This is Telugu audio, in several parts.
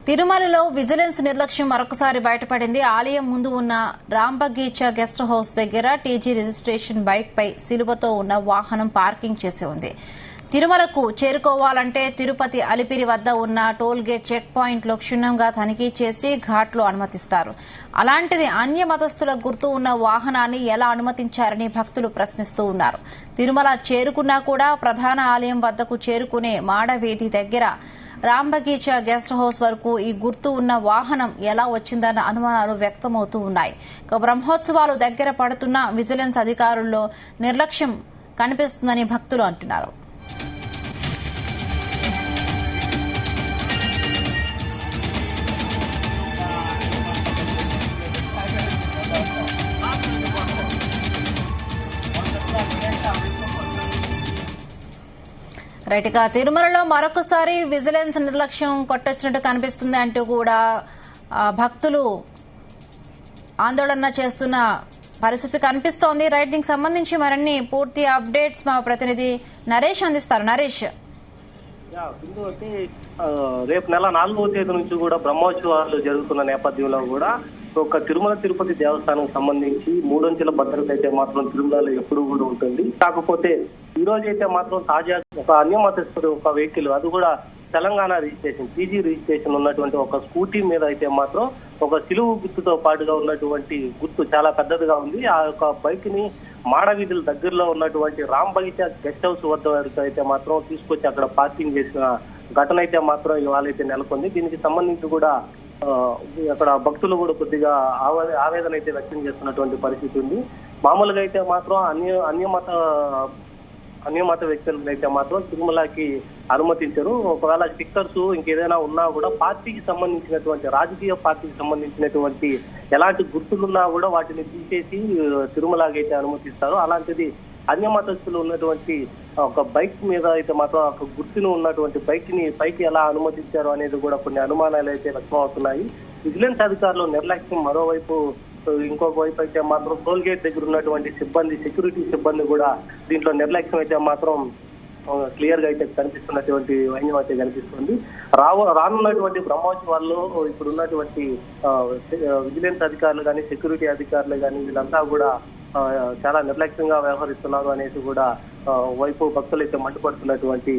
తిరుమలలో విజిలెన్స్ నిర్లక్ష్యం మరొకసారి బయటపడింది. ఆలయం ముందు ఉన్న రాంబగీచా గెస్ట్ హౌస్ దగ్గర టీజీ రిజిస్ట్రేషన్ బైక్ పై సిలువతో ఉన్న వాహనం పార్కింగ్ చేసి ఉంది. తిరుమలకు చేరుకోవాలంటే తిరుపతి అలిపిరి వద్ద ఉన్న టోల్ గేట్ చెక్ పాయింట్లో క్షుణ్ణంగా తనిఖీ చేసి ఘాట్లో అనుమతిస్తారు. అలాంటిది అన్య మతస్థుల గుర్తు ఉన్న వాహనాన్ని ఎలా అనుమతించారని భక్తులు ప్రశ్నిస్తూ ఉన్నారు. తిరుమల చేరుకున్నా కూడా ప్రధాన ఆలయం వద్దకు చేరుకునే మాడవీధి దగ్గర రాంబగీచా గెస్ట్ హౌస్ వరకు ఈ గుర్తు ఉన్న వాహనం ఎలా వచ్చిందన్న అనుమానాలు వ్యక్తమవుతూ ఉన్నాయి. బ్రహ్మోత్సవాలు దగ్గర పడుతున్న విజిలెన్స్ అధికారుల్లో నిర్లక్ష్యం కనిపిస్తుందని భక్తులు అంటున్నారు. రైట్, ఇక తిరుమలలో మరొకసారి విజిలెన్స్ నిర్లక్ష్యం కొట్టొచ్చినట్టు కనిపిస్తుంది అంటూ కూడా భక్తులు ఆందోళన చేస్తున్న పరిస్థితి కనిపిస్తోంది. రైట్, దీనికి సంబంధించి మరిన్ని పూర్తి అప్డేట్స్ మా ప్రతినిధి నరేష్ అందిస్తారు. నరేష్, రేపు నెల 4వ తేదీ నుంచి కూడా బ్రహ్మోత్సవాలు జరుగుతున్న నేపథ్యంలో కూడా ఒక తిరుమల తిరుపతి దేవస్థానం సంబంధించి 3 అంచెల భద్రత అయితే మాత్రం తిరుమలలో ఎప్పుడు కూడా ఉంటుంది. కాకపోతే ఈ రోజు అయితే మాత్రం తాజా ఒక అన్యమతస్థుడు ఒక వెహికల్, అది కూడా తెలంగాణ రిజిస్ట్రేషన్ టీజీ రిజిస్ట్రేషన్ ఉన్నటువంటి ఒక స్కూటీ మీద అయితే మాత్రం ఒక సిలువు గుర్తుతో పాటుగా ఉన్నటువంటి గుర్తు చాలా పెద్దదిగా ఉంది. ఆ యొక్క బైక్ ని మాడవీధుల దగ్గరలో ఉన్నటువంటి రాంబగీచా గెస్ట్ హౌస్ వద్ద అయితే మాత్రం తీసుకొచ్చి అక్కడ పార్కింగ్ చేసిన ఘటన అయితే మాత్రం ఇవాళ అయితే నెలకొంది. దీనికి సంబంధించి కూడా అక్కడ భక్తులు కూడా కొద్దిగా ఆవేదన అయితే వ్యక్తం చేస్తున్నటువంటి పరిస్థితి ఉంది. మామూలుగా అయితే మాత్రం అన్యమత వ్యక్తులను అయితే మాత్రం తిరుమలకి అనుమతించరు. ఒకవేళ స్టిక్కర్స్ ఇంకేదైనా ఉన్నా కూడా పార్టీకి సంబంధించినటువంటి రాజకీయ పార్టీకి సంబంధించినటువంటి ఎలాంటి గుర్తులున్నా కూడా వాటిని తీసేసి తిరుమలకి అయితే అనుమతిస్తారు. అలాంటిది అన్యమతస్తులు ఉన్నటువంటి ఒక బైక్ మీద అయితే మాత్రం ఒక గుర్తును ఉన్నటువంటి బైక్ ని పైకి ఎలా అనుమతించారు అనేది కూడా కొన్ని అనుమానాలు అయితే వ్యక్తం అవుతున్నాయి. విజిలెన్స్ అధికారులు నిర్లక్ష్యం మరోవైపు, ఇంకొక వైపు అయితే మాత్రం టోల్ గేట్ దగ్గర ఉన్నటువంటి సిబ్బంది, సెక్యూరిటీ సిబ్బంది కూడా దీంట్లో నిర్లక్ష్యం అయితే మాత్రం క్లియర్ గా అయితే కనిపిస్తున్నటువంటి వైన్యం అయితే కనిపిస్తుంది. రానున్నటువంటి బ్రహ్మోత్సవాల్లో ఇప్పుడు ఉన్నటువంటి విజిలెన్స్ అధికారులు కానీ, సెక్యూరిటీ అధికారులు కానీ వీళ్ళంతా కూడా చాలా నిర్లక్ష్యంగా వ్యవహరిస్తున్నారు అనేసి కూడా వైపు భక్తులు అయితే మండిపడుతున్నటువంటి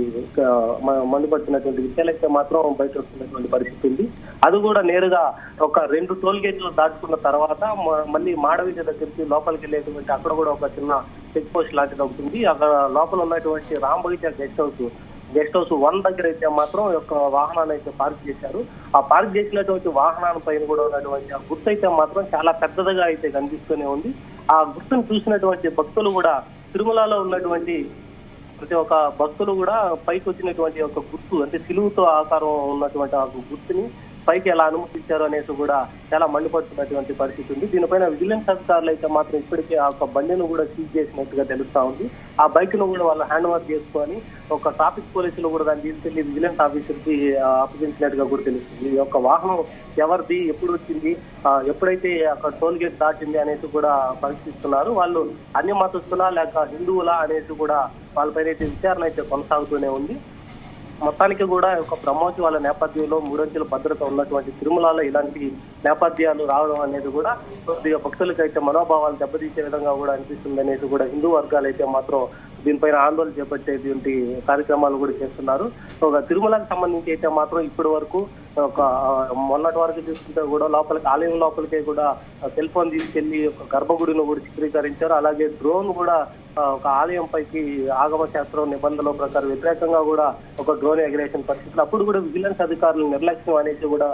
విషయాలు అయితే మాత్రం బయట వస్తున్నటువంటి పరిస్థితి ఉంది. అది కూడా నేరుగా ఒక 2 టోల్ గేట్లు దాటుకున్న తర్వాత మళ్ళీ మాడవీధి దగ్గరికి లోపలికి వెళ్ళేటువంటి అక్కడ కూడా ఒక చిన్న చెక్ పోస్ట్ లాంటిది అవుతుంది. అక్కడ లోపల ఉన్నటువంటి రాంబగీచా గెస్ట్ హౌస్ 1 దగ్గర అయితే మాత్రం ఒక వాహనాన్ని అయితే పార్క్ చేశారు. ఆ పార్క్ చేసినటువంటి వాహనాల పైన కూడా ఉన్నటువంటి ఆ గుర్తు అయితే మాత్రం చాలా పెద్దదిగా అయితే కనిపిస్తూనే ఉంది. ఆ గుర్తును చూసినటువంటి భక్తులు కూడా తిరుమలలో ఉన్నటువంటి ప్రతి ఒక్క భక్తులు కూడా పైకి వచ్చినటువంటి ఒక గుర్తు అంటే సిలువుతో ఆకారం ఉన్నటువంటి ఆ గుర్తుని పైకి ఎలా అనుమతించారు అనేసి కూడా చాలా మండిపడుతున్నటువంటి పరిస్థితి ఉంది. దీనిపైన విజిలెన్స్ అధికారులు అయితే మాత్రం ఇప్పటికే ఆ ఒక బండిను కూడా సీజ్ చేసినట్టుగా తెలుస్తా ఉంది. ఆ బైక్ ను కూడా వాళ్ళు హ్యాండ్ ఓవర్ చేసుకొని ఒక ట్రాఫిక్ పోలీసులు కూడా దాన్ని తీసుకెళ్లి విజిలెన్స్ ఆఫీసర్ కి అప్పగించినట్టుగా కూడా తెలుస్తుంది. ఈ యొక్క వాహనం ఎవరిది, ఎప్పుడు వచ్చింది, ఎప్పుడైతే అక్కడ టోల్ గేట్ దాటింది అనేసి కూడా పరిశీలిస్తున్నారు. వాళ్ళు అన్య మతస్థులా లేక హిందువులా అనేసి కూడా వాళ్ళపైన అయితే విచారణ అయితే కొనసాగుతూనే ఉంది. మొత్తానికి కూడా ఒక బ్రహ్మోత్సవాల నేపథ్యంలో 3 అంచెల భద్రత ఉన్నటువంటి తిరుమలలో ఇలాంటి నేపథ్యాలు రావడం అనేది కూడా కొద్దిగా భక్తులకు అయితే మనోభావాలు దెబ్బతీసే విధంగా కూడా అనిపిస్తుంది అనేసి కూడా హిందూ వర్గాలు అయితే మాత్రం దీనిపైన ఆందోళన చేపట్టేటువంటి కార్యక్రమాలు కూడా చేస్తున్నారు. ఒక తిరుమలకు సంబంధించి అయితే మాత్రం ఇప్పటి వరకు ఒక మొన్నటి వరకు చూసుకుంటే కూడా ఆలయం లోపలికే కూడా సెల్ ఫోన్ తీసుకెళ్లి ఒక గర్భగుడిని కూడా చిత్రీకరించారు. అలాగే డ్రోన్ కూడా ఒక ఆలయం పైకి ఆగమ శాస్త్రం నిబంధనల ప్రకారం వ్యతిరేకంగా కూడా ఒక డ్రోన్ ఎగరేషన్ పరిస్థితులు అప్పుడు కూడా విజిలెన్స్ అధికారులు నిర్లక్ష్యం అనేసి కూడా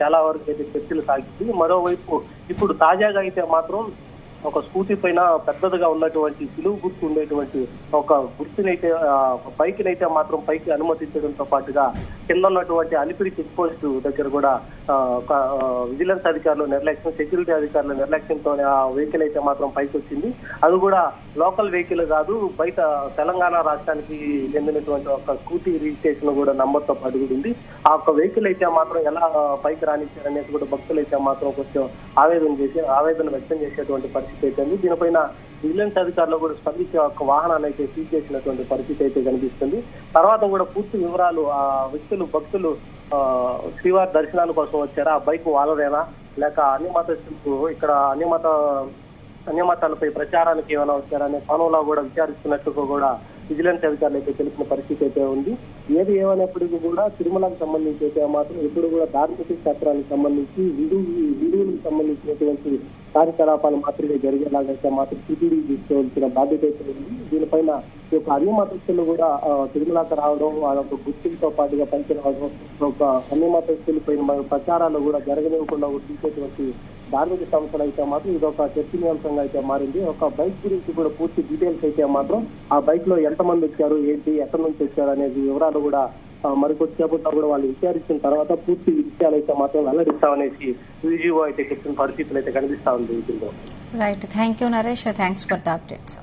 చాలా వరకు అయితే చర్చలు సాగింది. మరోవైపు ఇప్పుడు తాజాగా అయితే మాత్రం ఒక స్కూటీ పైన పెద్దదిగా ఉన్నటువంటి సిలువు గుర్తు ఉండేటువంటి ఒక గుర్తునైతే బైక్ నైతే మాత్రం పైకి అనుమతించడంతో పాటుగా కింద ఉన్నటువంటి అలిపిరి చెక్ పోస్ట్ దగ్గర కూడా విజిలెన్స్ అధికారులు నిర్లక్ష్యం, సెక్యూరిటీ అధికారుల నిర్లక్ష్యంతో ఆ వెహికల్ అయితే మాత్రం పైకి వచ్చింది. అది కూడా లోకల్ వెహికల్ కాదు, బయట తెలంగాణ రాష్ట్రానికి చెందినటువంటి ఒక స్కూటీ రిజిస్ట్రేషన్ కూడా నంబర్తో పాటు కూడా ఉంది. ఆ ఒక వెహికల్ అయితే మాత్రం ఎలా పైకి రానిచ్చారనేది కూడా భక్తులు అయితే మాత్రం కొంచెం ఆవేదన వ్యక్తం చేసేటువంటి పరిస్థితి అయితే ఉంది. దీనిపైన విజిలెన్స్ అధికారులు కూడా స్పందించి ఒక వాహనాన్ని అయితే సీజ్ చేసినటువంటి పరిస్థితి అయితే కనిపిస్తుంది. తర్వాత కూడా పూర్తి వివరాలు ఆ భక్తులు శ్రీవారి దర్శనాల కోసం వచ్చారా, ఆ బైక్ వాళ్ళదేనా లేక అన్ని మతస్థులకు ఇక్కడ అన్ని మతాలపై ప్రచారానికి ఏమైనా వచ్చారనే కోణంలో కూడా విచారిస్తున్నట్టుగా కూడా విజిలెన్స్ అధికారులు అయితే తెలిసిన పరిస్థితి అయితే ఉంది. ఏది ఏమైనప్పటికీ కూడా తిరుమలకు సంబంధించి అయితే మాత్రం ఎప్పుడు కూడా ధార్మిక క్షేత్రానికి సంబంధించి విధువులకు సంబంధించినటువంటి కార్యకలాపాలు మాత్రమే జరిగేలాగైతే మాత్రం టీటీడీ తీసుకోవాల్సిన బాధ్యత అయితే ఉంది. దీనిపైన ఈ యొక్క అన్ని మతస్థులు కూడా తిరుమలకు రావడం, వాళ్ళొక గుర్తింపుతో పాటుగా పనికి రావడం, ఒక అన్ని మతస్థుల పైన ప్రచారాలు కూడా జరగనివ్వకుండా తీసేటువంటి ధార్మిక సంస్థలు అయితే మాత్రం ఇది ఒక చర్చనీయాంశంగా అయితే మారింది. ఒక బైక్ గురించి కూడా పూర్తి డీటెయిల్స్ అయితే మాత్రం ఆ బైక్ లో ఎంతమంది వచ్చారు, ఏంటి, ఎక్కడి నుంచి వచ్చారు అనేది వివరాలు కూడా మరికొద్దిసేపట్లో కూడా వాళ్ళు విచారించిన తర్వాత పూర్తి విషయాలు అయితే మాత్రం వెల్లడిస్తామనేసి విజిఓ అయితే చెప్పిన పరిస్థితులు అయితే కనిపిస్తా ఉంది. Right, thank you Naresh, thanks for the updates.